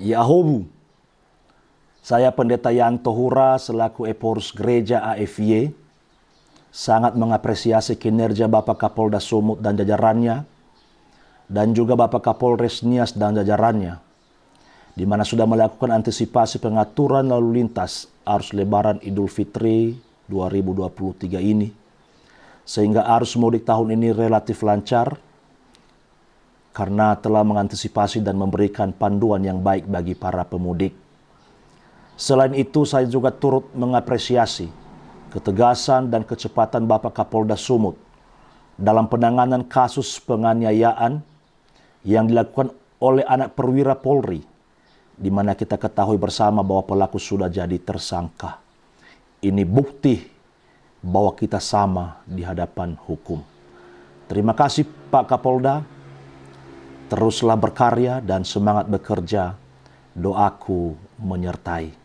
Yahobu, saya Pendeta Yanto Hura selaku Eporus Gereja AFY sangat mengapresiasi kinerja Bapak Kapolda Sumut dan jajarannya, dan juga Bapak Kapolres Nias dan jajarannya, di mana sudah melakukan antisipasi pengaturan lalu lintas arus Lebaran Idul Fitri 2023 ini, sehingga arus mudik tahun ini relatif lancar, karena telah mengantisipasi dan memberikan panduan yang baik bagi para pemudik. Selain itu, saya juga turut mengapresiasi ketegasan dan kecepatan Bapak Kapolda Sumut dalam penanganan kasus penganiayaan yang dilakukan oleh anak perwira Polri, di mana kita ketahui bersama bahwa pelaku sudah jadi tersangka. Ini bukti bahwa kita sama di hadapan hukum. Terima kasih Pak Kapolda. Teruslah berkarya dan semangat bekerja. Doaku menyertai.